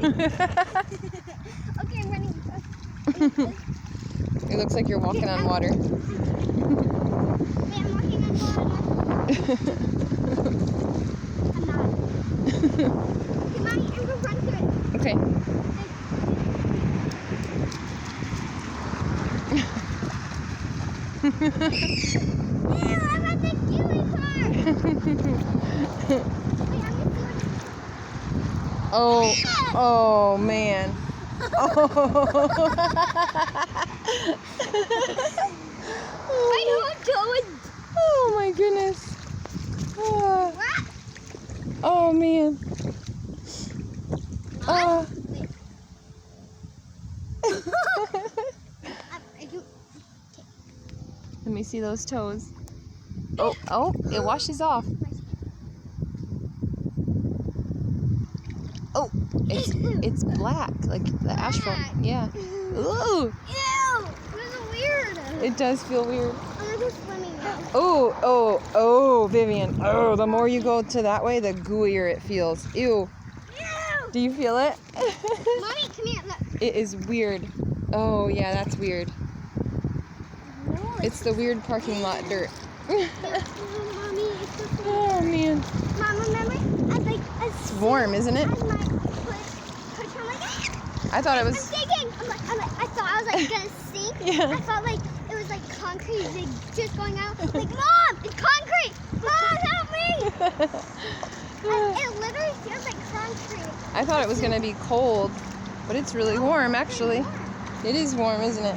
Okay, I'm running. It looks like you're walking on water. Wait, I'm walking on water. I'm not. Okay, Mommy, I'm gonna run through it. Okay. Ew, I'm at the kiwi part. Wait, I'm gonna see Oh, oh man. Oh. my whole toe is. Oh my goodness. Oh, oh man. Oh. Let me see those toes. Oh, oh, it washes off. Oh, it's black, like the asphalt. Yeah. Ooh. Ew, this is weird. It does feel weird. I'm gonna go swimming now. Oh, oh, oh, Vivian. Oh, the more you go to that way, the gooier it feels. Ew. Ew. Do you feel it? Mommy, come here. Look. It is weird. Oh, yeah, that's weird. No, It's the weird parking lot dirt. Mommy, it's so cool. Oh, man. Mom, remember? It's warm, isn't it? I thought it was... I'm sinking. I thought I was like gonna sink. Yeah. I thought like it was like concrete like, just going out. Like, Mom, it's concrete. Mom, help me. It literally feels like concrete. I thought it was going to be cold, but it's really warm, actually. It is warm, isn't it?